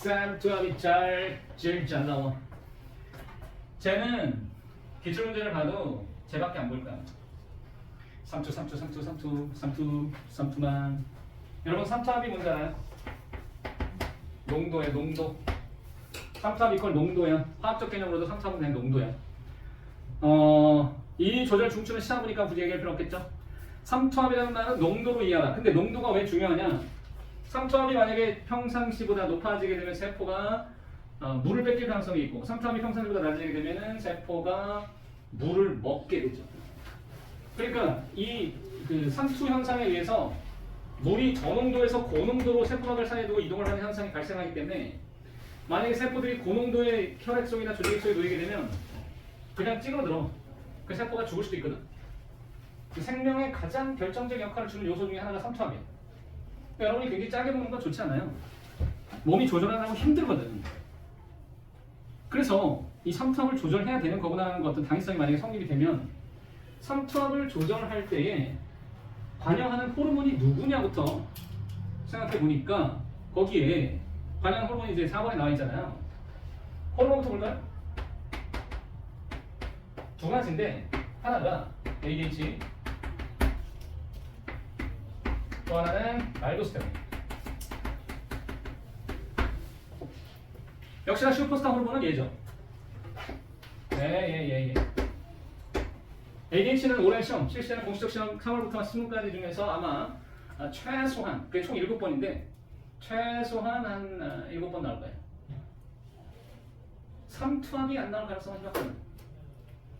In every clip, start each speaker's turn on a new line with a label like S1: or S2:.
S1: 삼투압이 제일 잘 나와. 쟤는 기출문제를 봐도 쟤밖에 안 볼 거야. 삼투만. 여러분 삼투압이 뭔지 알아요? 농도예요, 농도. 삼투압 이퀄 농도야. 화학적 개념으로도 삼투압은 그냥 농도야. 이 조절 중추는 시험 보니까 굳이 얘기할 필요 없겠죠? 삼투압이라는 말은 농도로 이해하라. 근데 농도가 왜 중요하냐? 삼투압이 만약에 평상시보다 높아지게 되면 세포가 물을 뺏길 가능성이 있고, 삼투압이 평상시보다 낮아지게 되면 세포가 물을 먹게 되죠. 그러니까 이 그 삼투 현상에 의해서 물이 저농도에서 고농도로 세포막을 사이에 두고 이동을 하는 현상이 발생하기 때문에, 만약에 세포들이 고농도의 혈액 속이나 조직 속에 놓이게 되면 그냥 찌그러들어. 그 세포가 죽을 수도 있거든. 그 생명의 가장 결정적 역할을 주는 요소 중에 하나가 삼투압이에요. 그러니까 여러분이 굉장히 짜게 먹는 건 좋지 않아요. 몸이 조절하려고 힘들거든. 그래서 이 삼투압을 조절해야 되는 거구나 하는 어떤 당위성이 만약에 성립이 되면, 삼투압을 조절할 때에 관여하는 호르몬이 누구냐부터 생각해 보니까 거기에 관여하는 호르몬이 이제 4번에 나와 있잖아요. 호르몬부터 볼까요? 두 가지인데, 하나가 ADH, 또 하나는 알도스테론. 역시나 슈퍼스타 호르몬은 얘죠. 예. ADH는 올해 시험, 실시하는 공식적 시험 3월부터 10월까지 중에서 아마 최소한, 그게 총 7번인데 최소한 한 7번 나올 거예요. 삼투압이 안 나올 가능성은 희박하다.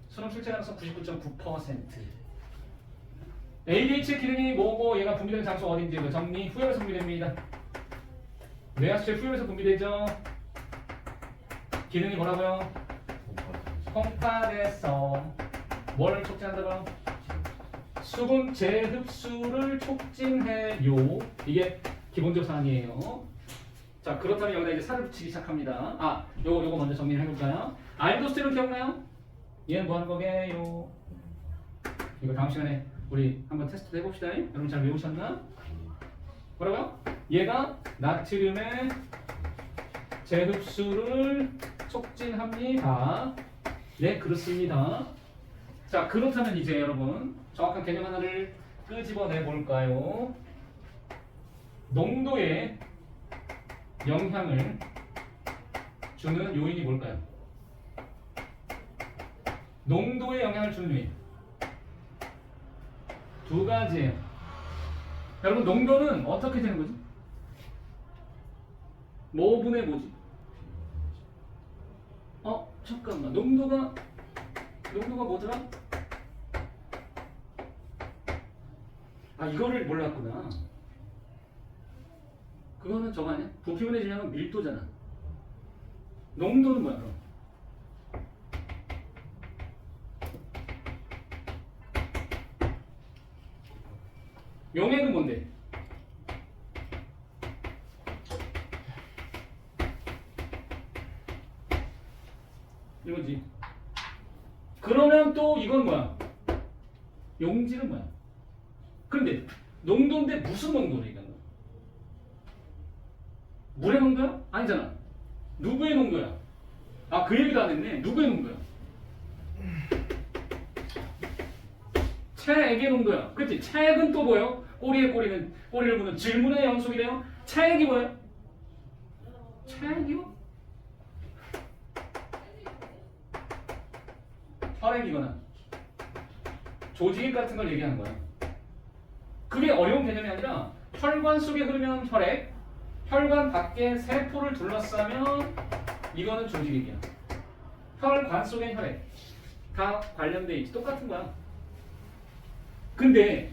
S1: 수능 출제 가능성 99.9%. ADH의 기능이 뭐고 얘가 분비되는 장소 어딘지 정리, 후엽에서 분비됩니다. 뇌하수체 후엽에서 분비되죠. 기능이 뭐라고요? 콩팥에서 뭘 촉진한다고요? 수분 재흡수를 촉진해요. 이게 기본적 사항이에요. 자, 그렇다면 여기다 이제 살을 붙이기 시작합니다. 요거 먼저 정리를 해볼까요? 알도스테론 기억나요? 얘는 뭐 하는 거게요? 이거 다음 시간에 우리 한번 테스트 해봅시다. 여러분 잘 외우셨나? 뭐라고요? 얘가 나트륨의 재흡수를 촉진합니다. 네, 그렇습니다. 자, 그렇다면 이제 여러분 정확한 개념 하나를 끄집어내 볼까요? 농도에 영향을 주는 요인이 뭘까요? 농도에 영향을 주는 요인 두 가지예요. 여러분 농도는 어떻게 되는 거지? 뭐분의 뭐지? 잠깐만, 농도가 뭐더라? 이거를 몰랐구나. 그거는 저거 아니야? 부피분의 질량은 밀도잖아. 농도는 뭐야 그럼? 용액은 뭔데? 이거지. 그러면 또 이건 뭐야? 용질은 뭐야? 그런데 농도인데 무슨 농도래 이건? 물의 농도야? 아니잖아. 누구의 농도야? 그 얘기도 안 했네. 누구의 농도야? 체액의 농도야. 그렇지? 체액은 또 뭐예요? 꼬리를 무는 질문의 연속이래요. 체액이 뭐예요? 체액이요? 혈액이거나 조직액 같은 걸 얘기하는 거야. 그게 어려운 개념이 아니라 혈관 속에 흐르면 혈액, 혈관 밖에 세포를 둘러싸면 이거는 조직액이야. 혈관 속엔 혈액 다 관련돼 있지. 똑같은 거야. 근데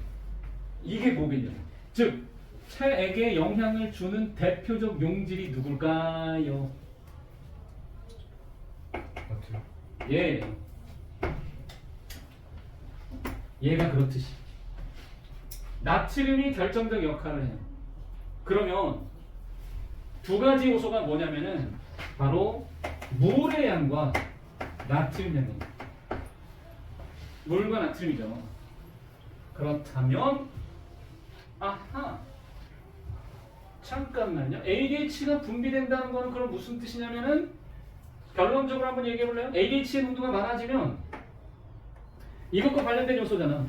S1: 이게 뭐겠냐? 즉 체액에 영향을 주는 대표적 용질이 누굴까요? 얘가 그렇듯이 나트륨이 결정적 역할을 해요. 그러면 두 가지 요소가 뭐냐면은 바로 물의 양과 나트륨 양입니다. 물과 나트륨이죠. 그렇다면 잠깐만요. ADH가 분비된다는 거는 그럼 무슨 뜻이냐면은 결론적으로 한번 얘기해 볼래요? ADH의 농도가 많아지면 이것과 관련된 요소잖아.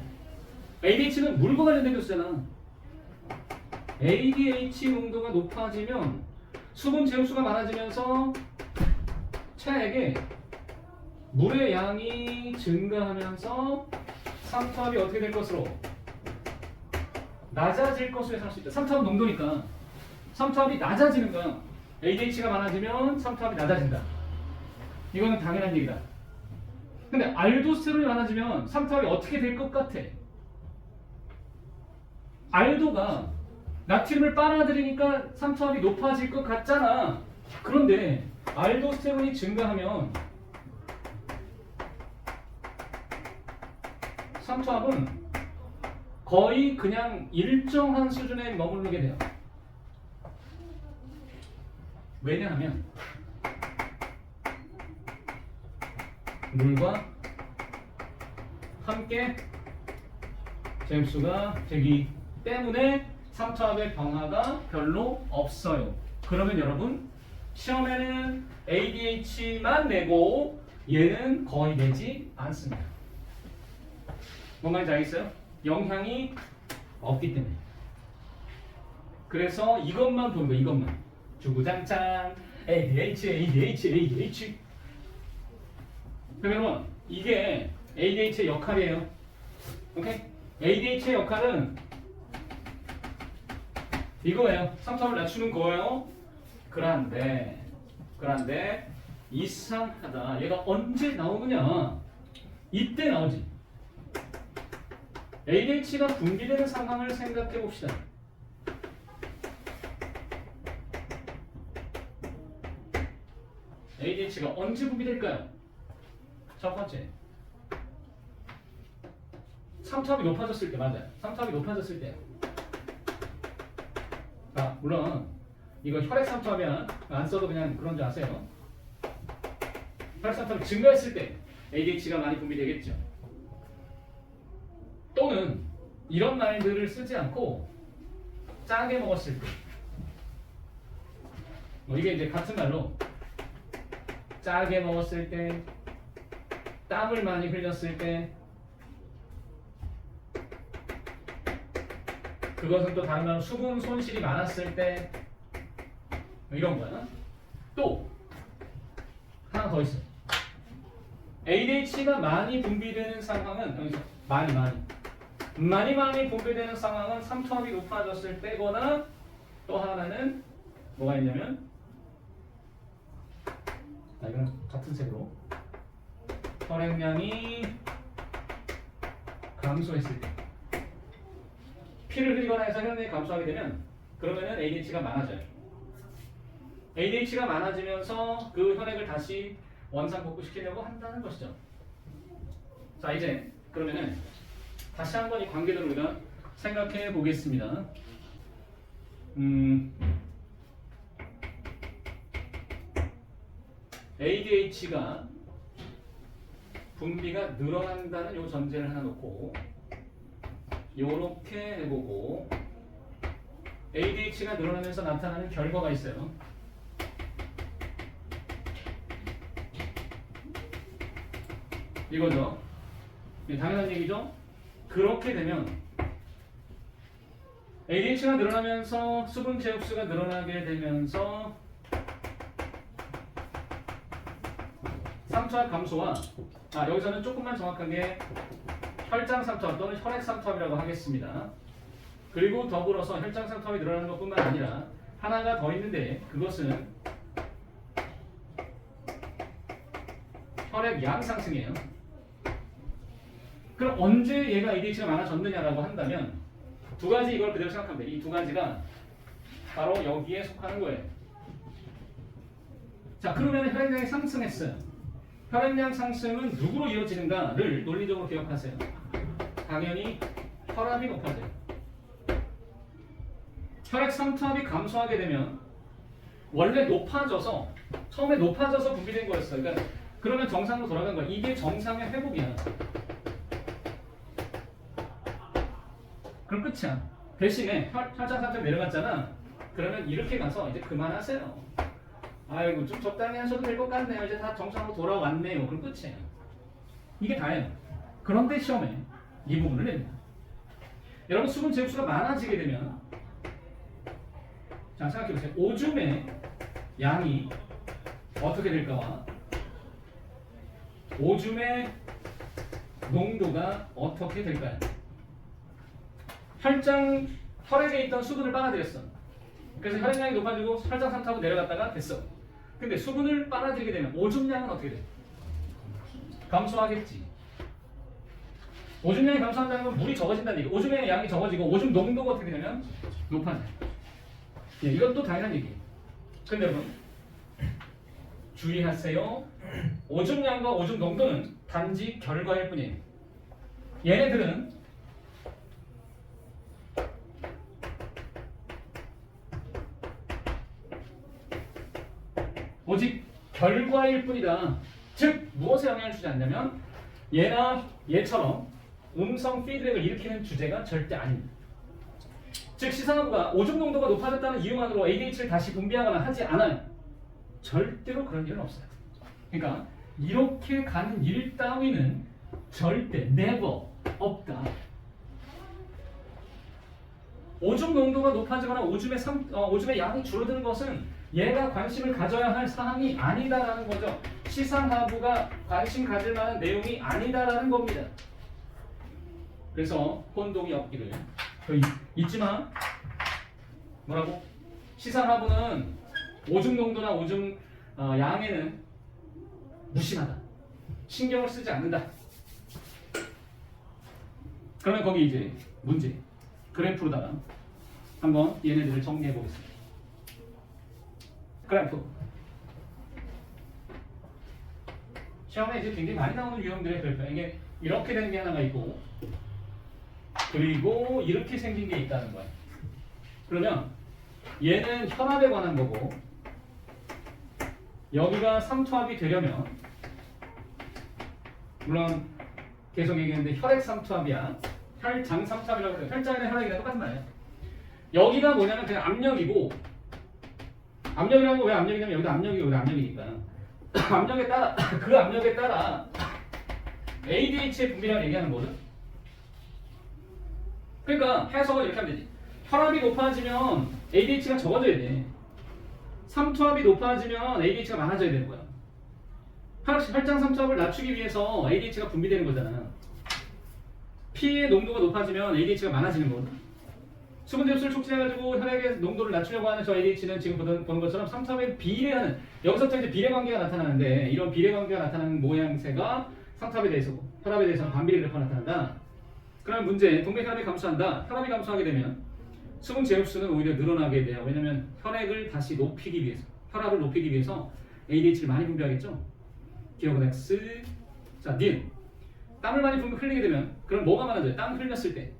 S1: ADH는 물과 관련된 요소잖아. ADH 농도가 높아지면 수분 제흡수가 많아지면서 체액에 물의 양이 증가하면서 삼투압이 어떻게 될 것으로? 낮아질 것으로 예상할 수 있다. 삼투압 농도니까 삼투압이 낮아지는 거야. ADH가 많아지면 삼투압이 낮아진다. 이거는 당연한 얘기다. 근데 알도스테론이 많아지면 삼투압이 어떻게 될 것 같아? 알도가 나트륨을 빨아들이니까 삼투압이 높아질 것 같잖아. 그런데 알도스테론이 증가하면 삼투압은 거의 그냥 일정한 수준에 머무르게 돼요. 왜냐하면 물과 함께 제흡수가 되기 때문에 삼투압의 변화가 별로 없어요. 그러면 여러분 시험에는 ADH만 내고 얘는 거의 내지 않습니다. 뭔 말인지 알겠어요? 영향이 없기 때문에. 그래서 이것만 보는 거예요. 이것만. 주구장창 ADH, ADH, ADH. 그러면 이게 ADH의 역할이에요. 오케이? ADH의 역할은 이거예요. 삼투압을 낮추는 거예요. 그런데 이상하다. 얘가 언제 나오느냐? 이때 나오지. ADH가 분비되는 상황을 생각해 봅시다. ADH가 언제 분비될까요? 첫 번째, 삼투압이 높아졌을 때. 맞아요. 삼투압이 높아졌을 때. 아, 물론 이거 혈액 삼투압이야. 안 써도 그냥 그런 줄 아세요. 혈액 삼투압이 증가했을 때 ADH가 많이 분비되겠죠. 또는 이런 말들을 쓰지 않고 짜게 먹었을 때. 이게 이제 같은 말로 짜게 먹었을 때, 땀을 많이 흘렸을 때, 그것은 또 다른 말로 수분 손실이 많았을 때, 이런 거야. 또 하나 더 있어. ADH가 많이 분비되는 상황은 여기서 많이 분비되는 상황은 삼투압이 높아졌을 때거나, 또 하나는 뭐가 있냐면, 이건 같은 색으로 혈액량이 감소했을 때, 피를 흘리거나 해서 혈액량이 감소하게 되면 그러면은 ADH가 많아져요. ADH가 많아지면서 그 혈액을 다시 원상복구시키려고 한다는 것이죠. 자, 이제 그러면은 다시 한번 이 관계들을 우리가 생각해 보겠습니다. ADH가 분비가 늘어난다는 요 전제를 하나 놓고 요렇게 해보고, ADH가 늘어나면서 나타나는 결과가 있어요. 이거죠. 당연한 얘기죠. 그렇게 되면 ADH가 늘어나면서 수분 제흡수가 늘어나게 되면서 삼투압 감소와, 여기서는 조금만 정확하게 혈장 삼투압 또는 혈액 삼투압이라고 하겠습니다. 그리고 더불어서 혈장 삼투압이 늘어나는 것뿐만 아니라 하나가 더 있는데, 그것은 혈액 양 상승이에요. 그럼 언제 얘가 ADH가 많아졌느냐라고 한다면 두 가지, 이걸 그대로 생각하면 돼. 이 두 가지가 바로 여기에 속하는 거예요. 자, 그러면 혈액량이 상승했어요. 혈액량 상승은 누구로 이어지는가를 논리적으로 기억하세요. 당연히 혈압이 높아져요. 혈액 삼투압이 감소하게 되면 원래 높아져서, 처음에 높아져서 분비된 거였어요. 그러면 정상으로 돌아간 거야. 이게 정상의 회복이야. 그럼 끝이야. 대신에 혈장 삼투압이 내려갔잖아. 그러면 이렇게 가서 이제 그만하세요. 아이고 좀 적당히 하셔도 될 것 같네요. 이제 다 정상으로 돌아왔네요. 그럼 끝이에요. 이게 다예요. 그런데 시험에 이 부분을 냅니다. 여러분 수분 제곱수가 많아지게 되면 자 생각해보세요. 오줌의 양이 어떻게 될까와 오줌의 농도가 어떻게 될까요? 혈액에 있던 수분을 빨아들였어. 그래서 혈액량이 높아지고 혈장 상태하고 내려갔다가 됐어. 근데 수분을 빨아들이게 되면 오줌량은 어떻게 돼? 감소하겠지. 오줌량이 감소한다는 건 물이 적어진다는 얘기. 오줌의 양이 적어지고 오줌 농도가 어떻게 되냐면 높아져. 예, 이것도 당연한 얘기예요. 근데 여러분 주의하세요. 오줌량과 오줌 농도는 단지 결과일 뿐이에요. 얘네들은 오직 결과일 뿐이다. 즉 무엇에 영향을 주지 않냐면 얘처럼 음성 피드백을 일으키는 주제가 절대 아닙니다. 즉 시상하부가 오줌 농도가 높아졌다는 이유만으로 ADH를 다시 분비하거나 하지 않아요. 절대로 그런 일은 없어요. 그러니까 이렇게 가는 일 따위는 절대 never 없다. 오줌 농도가 높아지거나 오줌의 양이 줄어드는 것은 얘가 관심을 가져야 할 사항이 아니다라는 거죠. 시상하부가 관심 가질 만한 내용이 아니다라는 겁니다. 그래서 혼동이 없기를. 잊지마. 뭐라고? 시상하부는 오줌 농도나 오줌 양에는 무심하다. 신경을 쓰지 않는다. 그러면 거기 이제 문제 그래프로다가 한번 얘네들을 정리해 보겠습니다. 그래프. 시험에 이제 굉장히 많이 나오는 유형들의 그래프야. 이게 이렇게 되는 게 하나가 있고, 그리고 이렇게 생긴 게 있다는 거야. 그러면 얘는 혈압에 관한 거고, 여기가 삼투압이 되려면, 물론 계속 얘기했는데 혈액 삼투압이야. 혈장 삼투압이라고 해요. 혈장이나 혈액이랑 똑같은 말이야. 여기가 뭐냐면 그냥 압력이고, 압력이라는 거 왜 압력이냐면 여기도 압력이고 여기도 압력이니까 압력에 따라 그 압력에 따라 ADH의 분비량을 얘기하는 거거든. 그러니까 해석을 이렇게 하면 되지. 혈압이 높아지면 ADH가 적어져야 돼. 삼투압이 높아지면 ADH가 많아져야 되는 거야. 혈장 삼투압을 낮추기 위해서 ADH가 분비되는 거잖아. 피의 농도가 높아지면 ADH가 많아지는 거거든. 수분 접수를 촉진해가지고 혈액의 농도를 낮추려고 하는 저 ADH는 지금 보는 것처럼 삼투압에 비례하는, 여기서부터 이제 비례관계가 나타나는데, 이런 비례관계가 나타나는 모양새가 삼투압에 대해서고 혈압에 대해서는 반비례 그래프가 나타난다. 그러면 문제, 동맥혈압이 감소한다. 혈압이 감소하게 되면 수분 제곱수는 오히려 늘어나게 돼요. 왜냐면 혈액을 다시 높이기 위해서, 혈압을 높이기 위해서 ADH를 많이 분비하겠죠. 기억은 X. 자, 닌. 땀을 많이 흘리게 되면 그럼 뭐가 많아져요? 땀 흘렸을 때.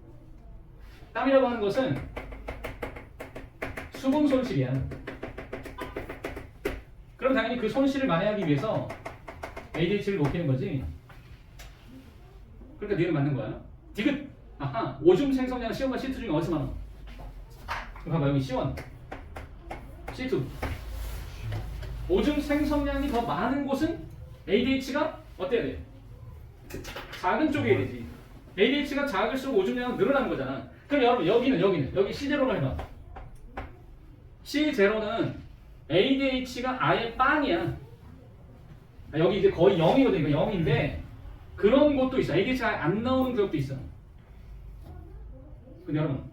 S1: 땀이라고 하는 것은 수분 손실이야. 그럼 당연히 그 손실을 만회하기 위해서 ADH를 높이는 거지. 그러니까 니는 맞는 거야. 디귿! 아하! 오줌 생성량 C1과 C2 중에 어디서 많아? 봐봐 여기 C1, C2. 오줌 생성량이 더 많은 곳은 ADH가 어때야 돼? 작은 쪽이어야 되지. ADH가 작을수록 오줌량은 늘어나는 거잖아. 그럼 여러분 여기 C0로 해봐. C0는 ADH가 아예 빵이야. 여기 이제 거의 0이거든. 이거 0인데 그런 곳도 있어. ADH가 아예 안 나오는 구역도 있어. 근데 여러분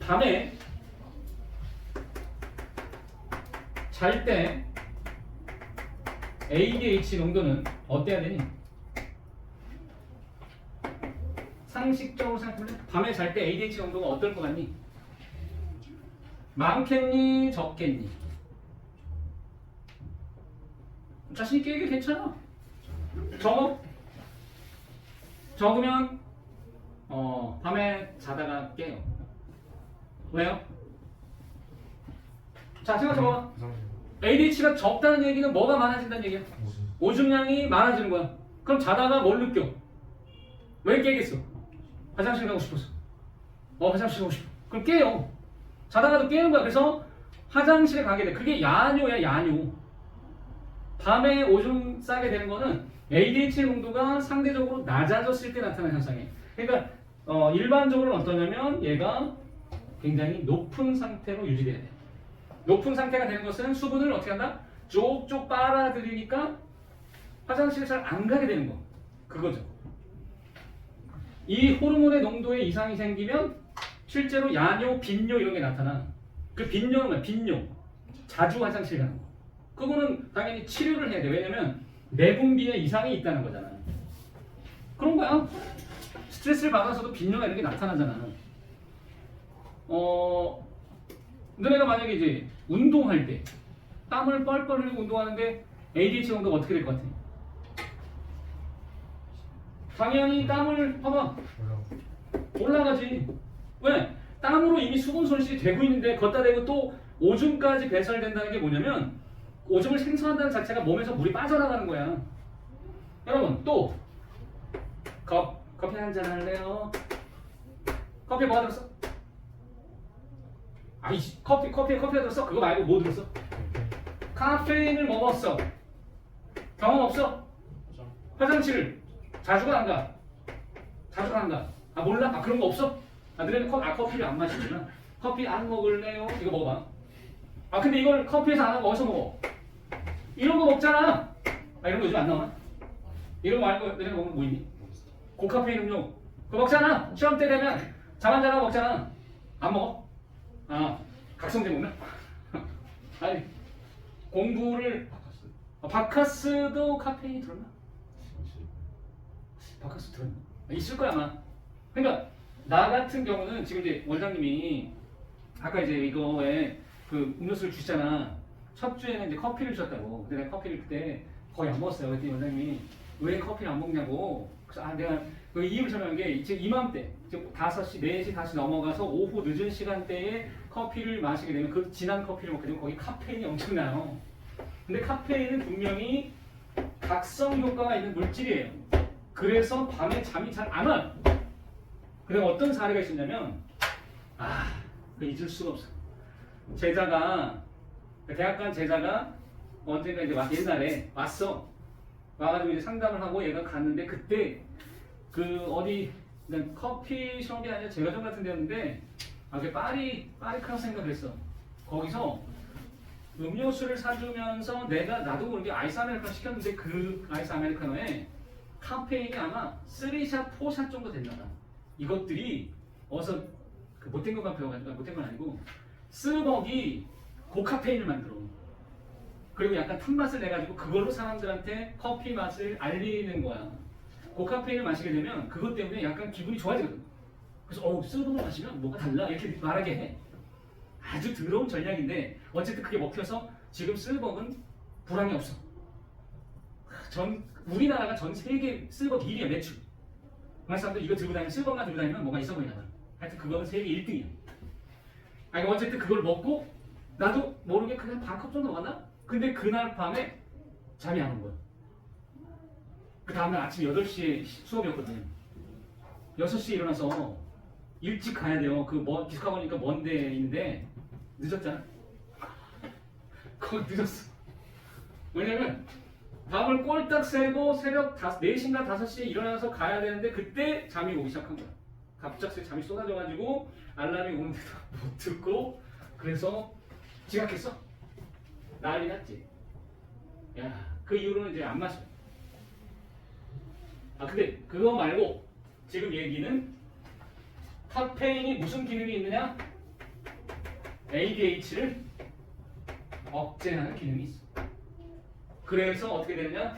S1: 밤에 잘 때 ADH 농도는 어때야 되니? 상식적으로 생각해보면 밤에 잘 때 ADH 농도가 어떨 것 같니? 많겠니? 적겠니? 자신있게 얘기해. 괜찮아. 적으면 밤에 자다가 깨요. 왜요? 자 생각해봐. ADH가 적다는 얘기는 뭐가 많아진다는 얘기야? 오줌량이 많아지는 거야. 그럼 자다가 뭘 느껴? 왜 깨겠어? 화장실 가고 싶어서. 화장실 가고 싶어. 그럼 깨요. 자다가도 깨는 거야. 그래서 화장실에 가게 돼. 그게 야뇨야, 야뇨. 밤에 오줌 싸게 되는 거는 ADHD 농도가 상대적으로 낮아졌을 때 나타나는 현상이에요. 그러니까 일반적으로는 어떠냐면 얘가 굉장히 높은 상태로 유지돼야 돼. 높은 상태가 되는 것은 수분을 어떻게 한다? 쪽쪽 빨아들이니까 화장실에 잘 안 가게 되는 거. 그거죠. 이 호르몬의 농도에 이상이 생기면 실제로 야뇨, 빈뇨 이런 게 나타나. 그 빈뇨는 뭐야? 빈뇨. 자주 화장실 가는 거. 그거는 당연히 치료를 해야 돼. 왜냐면 내분비에 이상이 있다는 거잖아. 그런 거야. 스트레스를 받아서도 빈뇨가 이런 게 나타나잖아. 너네가 만약에 이제 운동할 때 땀을 뻘뻘 흘리고 운동하는데 ADHD 농도가 어떻게 될 것 같아? 당연히 땀을 봐봐. 올라가지. 왜? 땀으로 이미 수분 손실이 되고 있는데 걷다 대고 또 오줌까지 배설된다는 게 뭐냐면 오줌을 생성한다는 자체가 몸에서 물이 빠져나가는 거야. 여러분 또 커피 한잔 할래요? 커피 뭐 들었어? 아이씨 커피가 들었어? 그거 말고 뭐 들었어? 카페인을 먹었어. 경험 없어? 화장실 자주가 안 가? 자주가 안 가? 아 몰라? 아 그런 거 없어? 아 너네는 커피를 안 마시구나. 커피 안 먹을래요? 이거 먹어봐. 아 근데 이걸 커피에서 안 하고 어디서 먹어? 이런 거 먹잖아. 아 이런 거 요즘 안 나오나? 이런 거 말고 너네가 먹는 거 뭐 있니? 고카페인 음료 그거 먹잖아. 시험 때 되면 잠 안 자라고 먹잖아. 안 먹어? 아 각성제 먹나? 아니 공부를 바카스도 카페인이 들었나? 바카스 들었나? 있을 거야 아마. 그러니까 나 같은 경우는 지금 이제 원장님이 아까 이제 이거에 그 음료수를 주시잖아. 첫 주에는 이제 커피를 주셨다고. 근데 내가 커피를 그때 거의 안 먹었어요. 그랬더니 원장님이 왜 커피를 안 먹냐고. 그래서 내가 그 이유를 설명한 게 지금 이맘때 지금 5시, 4시 다시 넘어가서 오후 늦은 시간대에 커피를 마시게 되면 그 진한 커피를 먹게 되면 거기 카페인이 엄청나요. 근데 카페인은 분명히 각성 효과가 있는 물질이에요. 그래서 밤에 잠이 잘 안 와요. 그래서 어떤 사례가 있었냐면 그 잊을 수가 없어. 제자가 대학 간 제자가 언젠가 이제 옛날에 왔어. 와가지고 이제 상담을 하고 얘가 갔는데 그때 그 어디 커피숍이 아니라 제과점 같은 데였는데 그게 파리크라스인가 그랬어. 거기서 음료수를 사주면서 나도 모르게 아이스 아메리카노 시켰는데 그 아이스 아메리카노에 카페인이 아마 3샷, 4샷 정도 된다. 이것들이 어서 그 못된 것만 배워가지고 못된 건 아니고 스벅이 고카페인을 만들어. 그리고 약간 탄맛을 내가지고 그걸로 사람들한테 커피 맛을 알리는 거야. 고카페인을 마시게 되면 그것 때문에 약간 기분이 좋아지거든. 그래서 스벅을 마시면 뭐가 달라 이렇게 말하게 해. 아주 더러운 전략인데 어쨌든 그게 먹혀서 지금 스벅은 불황이 없어. 우리나라가 전 세계 스벅 1위야 매출. 많은 사람들 이거 들고 다니면 스벅만 들고 다니면 뭐가 있어 보이나 봐. 하여튼 그거는 세계 1등이야. 아니 어쨌든 그걸 먹고 나도 모르게 그냥 반컵 정도 먹었나? 근데 그날 밤에 잠이 안 온 거야. 그 다음날 아침 8시에 수업이었거든. 6시에 일어나서 일찍 가야 돼요. 기숙학원이니까 먼 데에 있는데 늦었잖아. 거기 늦었어. 왜냐면 밤을 꼴딱 새고 새벽 4시인가 5시에 일어나서 가야 되는데 그때 잠이 오기 시작한 거야. 갑작스레 잠이 쏟아져가지고 알람이 오는데도 못 듣고 그래서 지각했어. 난리 났지. 그 이후로는 이제 안 마셔. 근데 그거 말고 지금 얘기는 카페인이 무슨 기능이 있느냐? ADH를 억제하는 기능이 있어. 그래서 어떻게 되느냐?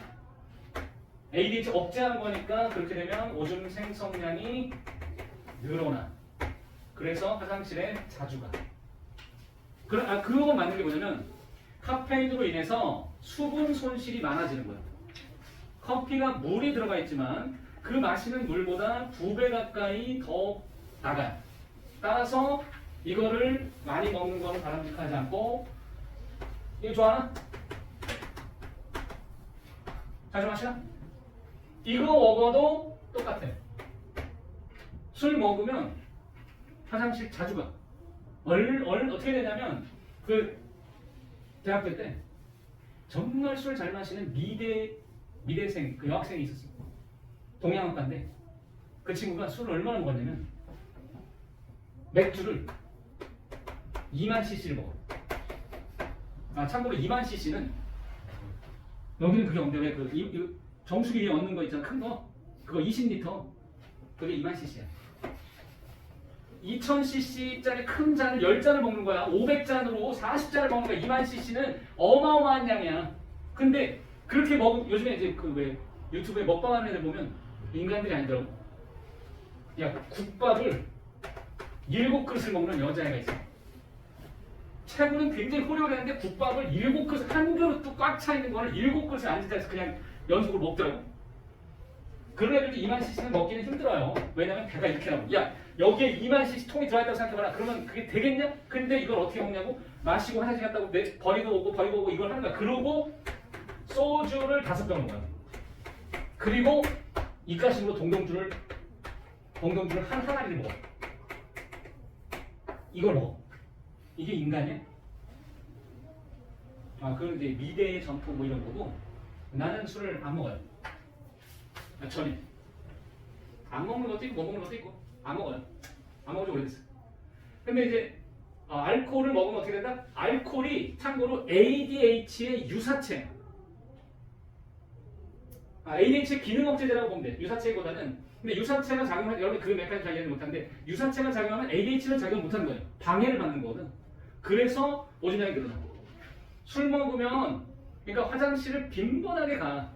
S1: ADH 억제하는 거니까 그렇게 되면 오줌 생성량이 늘어나. 그래서 화장실에 자주 가. 그거 맞는 게 뭐냐면 카페인으로 인해서 수분 손실이 많아지는 거예요. 커피가 물이 들어가 있지만 그 마시는 물보다 2배 가까이 더 나가요. 따라서 이거를 많이 먹는 거는 바람직하지 않고 이거 좋아하나? 자주 마시나? 이거 먹어도 똑같아요. 술 먹으면 화장실 자주 가. 어떻게 되냐면 그 대학교 때 정말 술 잘 마시는 미대생 그 여학생이 있었어. 동양학과인데 그 친구가 술을 얼마나 먹었냐면 맥주를 2만 cc를 먹어. 참고로 2만 cc는 여기는 그게 없는데 왜 그 정수기 위에 얹는 거 있잖아, 큰 거. 그거 20리터. 그게 2만 cc야. 2000cc짜리 큰 잔을 10잔을 먹는 거야. 500잔으로 40잔을 먹는 거야. 2만 cc는 어마어마한 양이야. 근데 그렇게 요즘에 이제 그 왜 유튜브에 먹방하는 애들 보면 인간들이 아니더라고. 야, 국밥을 7그릇을 먹는 여자애가 있어. 체구는 굉장히 호리호리한데 국밥을 7그릇, 한 그릇도 꽉 차 있는 거를 7그릇을 앉은 자리에서 그냥 연속으로 먹더라고. 그런 애들도 2만 cc는 먹기는 힘들어요. 왜냐면 배가 이렇게 나오고. 야, 여기에 2만 cc 통이 들어있다고 생각해봐라. 그러면 그게 되겠냐? 근데 이걸 어떻게 먹냐고? 마시고 화장실 갔다고 버리고 오고 이걸 하는 거야. 그러고 소주를 5병 먹어요. 그리고 이가심으로 동동주를 한 항아리를 먹어. 이걸 먹어. 이게 인간이야? 그건 이제 미대의 점포 뭐 이런 거고. 나는 술을 안 먹어요. 전혀. 안 먹는 것도 있고 못 먹는 것도 있고. 안 먹어요. 안 먹은 지 오래됐어. 근데 이제 알코올을 먹으면 어떻게 된다? 알코올이 참고로 ADH의 유사체. ADH의 기능 억제제라고 보면 돼. 유사체보다는. 근데 유사체가 작용하면 여러분 그 메커니즘 잘 이해를 못하는데 유사체가 작용하면 ADH를 작용 못하는 거예요. 방해를 받는 거거든. 그래서 오진양이 늘어나. 술 먹으면 그러니까 화장실을 빈번하게 가.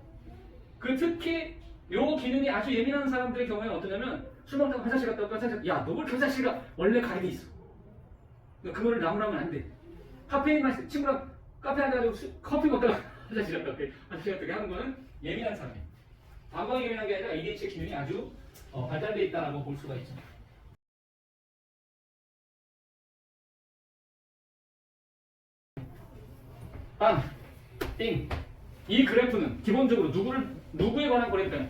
S1: 그 특히 요 기능이 아주 예민한 사람들의 경우에는 어떠냐면 술 먹다가 화장실 갔다 오고 화장실 야, 너 왜 이렇게 화장실 가? 원래 가게 돼 있어. 그거를 나무라면 안 돼. 카페인 마시 친구랑 카페 앉아가지고 커피 먹다가 화장실 갔다 오게 하는 거는 예민한 사람이에요. 방광이 예민한 게 아니라 ADH의 기능이 아주 발달되어 있다고 볼 수가 있죠. 빵, 띵. 이 그래프는 기본적으로 누구에 관한 그래프야?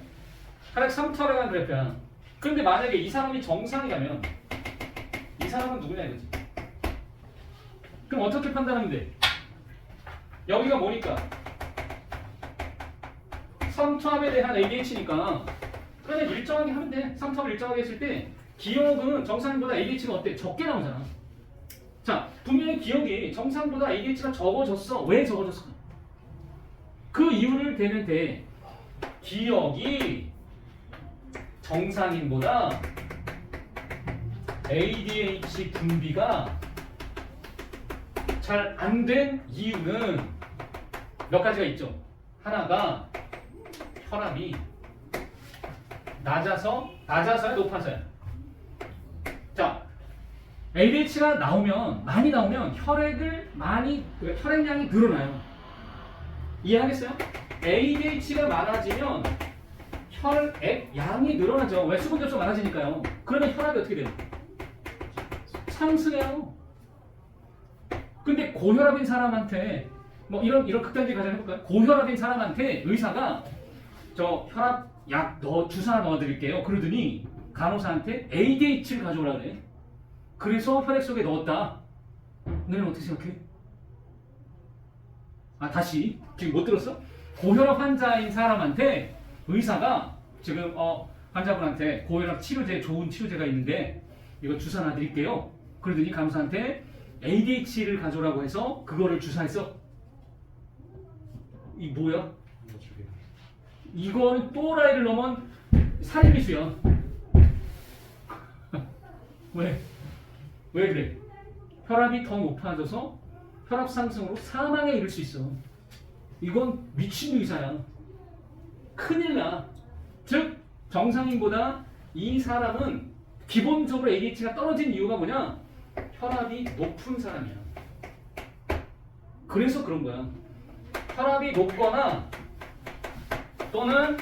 S1: 혈액 상투압에 관한 그래프야. 그런데 만약에 이 사람이 정상이라면 이 사람은 누구냐 이거지. 그럼 어떻게 판단하면 돼? 여기가 뭐니까? 삼투압에 대한 ADH니까 그냥 일정하게 하면 돼. 삼투압을 일정하게 했을 때 기억은 정상보다 ADH가 어때? 적게 나오잖아. 자, 분명히 기억이 정상보다 ADH가 적어졌어. 왜 적어졌어? 그 이유를 대면 돼. 기억이 정상인보다 ADH 분비가 잘 안 된 이유는 몇 가지가 있죠. 하나가 혈압이 낮아서야 높아서야. 자, ADH가 많이 나오면 혈액량이 늘어나요. 이해하겠어요? ADH가 많아지면 혈액 양이 늘어나죠. 왜? 수분 접촉 많아지니까요. 그러면 혈압이 어떻게 돼요? 상승해요. 근데 고혈압인 사람한테 뭐 이런 극단적인 가정 해볼까요? 고혈압인 사람한테 의사가 저 혈압 약 주사 넣어드릴게요. 그러더니 간호사한테 ADH를 가져오라 그래. 그래서 혈액 속에 넣었다. 너는 어떻게 생각해? 다시 지금 못 들었어? 고혈압 환자인 사람한테 의사가 지금 환자분한테 고혈압 치료제 좋은 치료제가 있는데 이거 주사 놔드릴게요. 그러더니 간호사한테 ADH를 가져오라고 해서 그거를 주사했어. 이 뭐야? 이건 또라이를 넘은 살인미수야. 왜 그래? 혈압이 더 높아져서 혈압 상승으로 사망에 이를 수 있어. 이건 미친 의사야. 큰일 나. 즉 정상인보다 이 사람은 기본적으로 ADH가 떨어진 이유가 뭐냐? 혈압이 높은 사람이야. 그래서 그런 거야. 혈압이 높거나 또는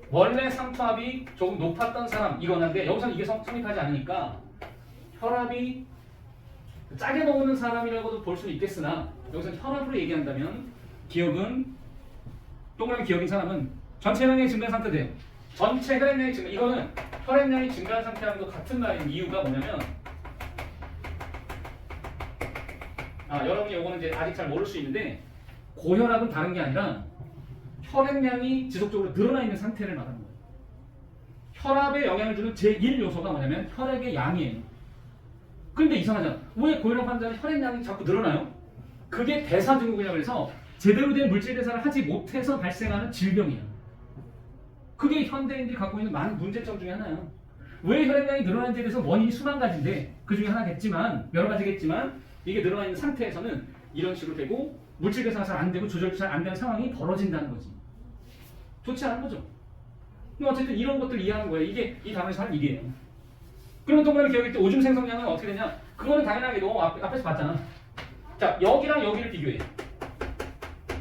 S1: 원래 상투압이 조금 높았던 사람 이거는데 여기서는 이게 성립하지 않으니까 혈압이 짜게 먹는 사람이라고도 볼 수는 있겠으나 여기서는 혈압으로 얘기한다면 기억은 동그라미 기억인 사람은 전체 혈액량이 증가한 상태 돼요. 전체 혈액량이 증가 이거는 혈액량이 증가한 상태랑 같은 말인 이유가 뭐냐면 여러분이 요거는 이제 아직 잘 모를 수 있는데 고혈압은 다른 게 아니라 혈액량이 지속적으로 늘어나 있는 상태를 말하는 거예요. 혈압에 영향을 주는 제1 요소가 뭐냐면 혈액의 양이에요. 근데 이상하잖아. 왜 고혈압 환자는 혈액량이 자꾸 늘어나요? 그게 대사증후군이라고 해서 제대로 된 물질 대사를 하지 못해서 발생하는 질병이에요. 그게 현대인들이 갖고 있는 많은 문제점 중에 하나예요. 왜 혈액량이 늘어나는지에 대해서 원인이 수만 가지인데 그 중에 하나겠지만 여러 가지겠지만 이게 늘어나 있는 상태에서는 이런 식으로 되고 물질 대사가 잘 안 되고 조절이 잘 안 되는 상황이 벌어진다는 거지. 좋지 않은 거죠. 어쨌든 이런 것들 이해하는 거예요. 이게 이 단어에서 하는 일이에요. 그러면 동그라미 기억일 때 오줌 생성량은 어떻게 되냐? 그거는 당연하게도 앞에서 봤잖아. 자, 여기랑 여기를 비교해.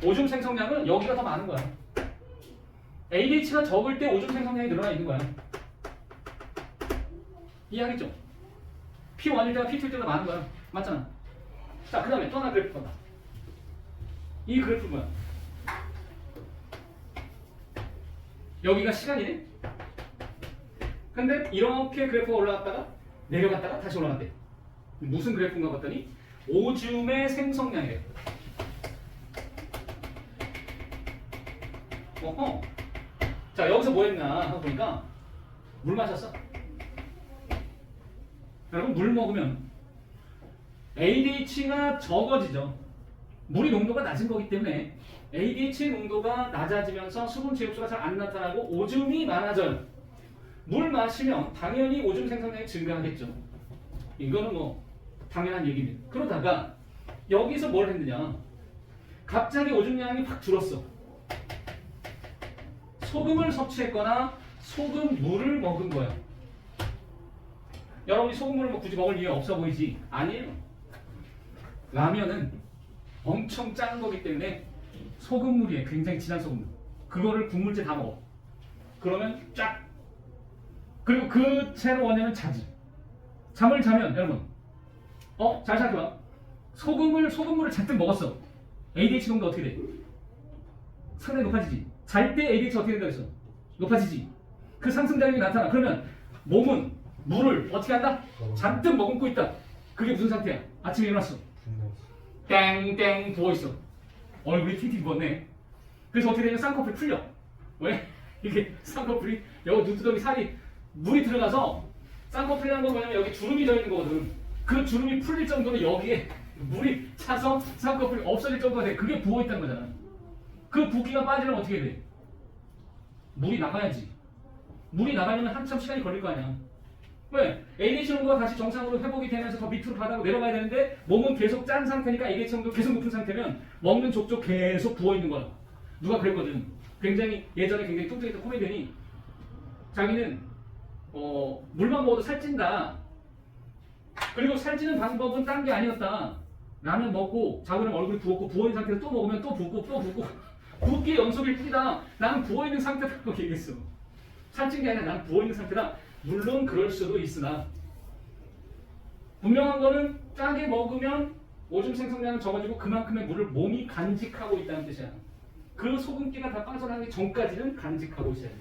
S1: 오줌 생성량은 여기가 더 많은 거야. ADH가 적을 때 오줌 생성량이 늘어나 있는 거야. 이해하겠죠? P1일 때가 P2일 때보다 많은 거야. 맞잖아. 자, 그 다음에 또 하나 그래프 봐봐. 이 그래프 뭐야? 여기가 시간이네? 근데 이렇게 그래프가 올라갔다가 내려갔다가 다시 올라갔대. 무슨 그래프인가 봤더니 오줌의 생성량이래. 어허. 자, 여기서 뭐 했나 하고 보니까 물 마셨어. 여러분, 물 먹으면 ADH가 적어지죠. 물의 농도가 낮은 거기 때문에 ADH 농도가 낮아지면서 수분 체육수가 잘 안 나타나고 오줌이 많아져요. 물 마시면 당연히 오줌 생성량이 증가하겠죠. 이거는 뭐 당연한 얘기입니다. 그러다가 여기서 뭘 했느냐? 갑자기 오줌량이 확 줄었어. 소금을 섭취했거나 소금 물을 먹은 거야. 여러분이 소금물을 뭐 굳이 먹을 이유 없어 보이지? 아니에요. 라면은 엄청 짠 거기 때문에 소금물이에요. 굉장히 진한 소금물. 그거를 국물째 다 먹어. 그러면 쫙. 그리고 그 채로 원하면 자지. 잠을 자면 여러분 잘 생각해봐. 소금물을 잔뜩 먹었어. ADH 농도 어떻게 돼? 상당히 높아지지. 잘 때 ADH 어떻게 된다고 했어? 높아지지. 그 상승작용이 나타나. 그러면 몸은 물을 어떻게 한다? 잔뜩 머금고 있다. 그게 무슨 상태야? 아침에 일어났어. 땡땡 부어있어. 얼굴이 팅팅 부었네. 그래서 어떻게 되냐면 쌍꺼풀이 풀려. 왜? 이게 쌍꺼풀이 여기 눈두덩이 살이 물이 들어가서 쌍꺼풀이라는 건 뭐냐면 여기 주름이 져 있는 거거든. 그 주름이 풀릴 정도로 여기에 물이 차서 쌍꺼풀이 없어질 정도가 돼. 그게 부어있다는 거잖아. 그 붓기가 빠지면 어떻게 돼? 물이 나가야지. 물이 나가려면 한참 시간이 걸릴 거 아니야. 왜? ADH 농도가 다시 정상으로 회복이 되면서 더 밑으로 바닥으로 내려가야 되는데 몸은 계속 짠 상태니까 ADH 농도가 계속 높은 상태면 먹는 족족 계속 부어있는 거야. 누가 그랬거든. 예전에 굉장히 뚱뚱했던 코미디언이 자기는 물만 먹어도 살찐다. 그리고 살찌는 방법은 딴 게 아니었다. 라면 먹고 자고 나면 얼굴이 부었고 부어있는 상태에서 또 먹으면 또 붓고 또 붓고 붓기의 연속일 뿐이다. 나는 부어있는 상태라고 얘기했어. 살찐 게 아니라 나는 부어있는 상태다. 물론 그럴 수도 있으나 분명한 거는 짜게 먹으면 오줌 생성량은 적어지고 그만큼의 물을 몸이 간직하고 있다는 뜻이야. 그 소금기가 다 빠져나가기 전까지는 간직하고 있어야 돼.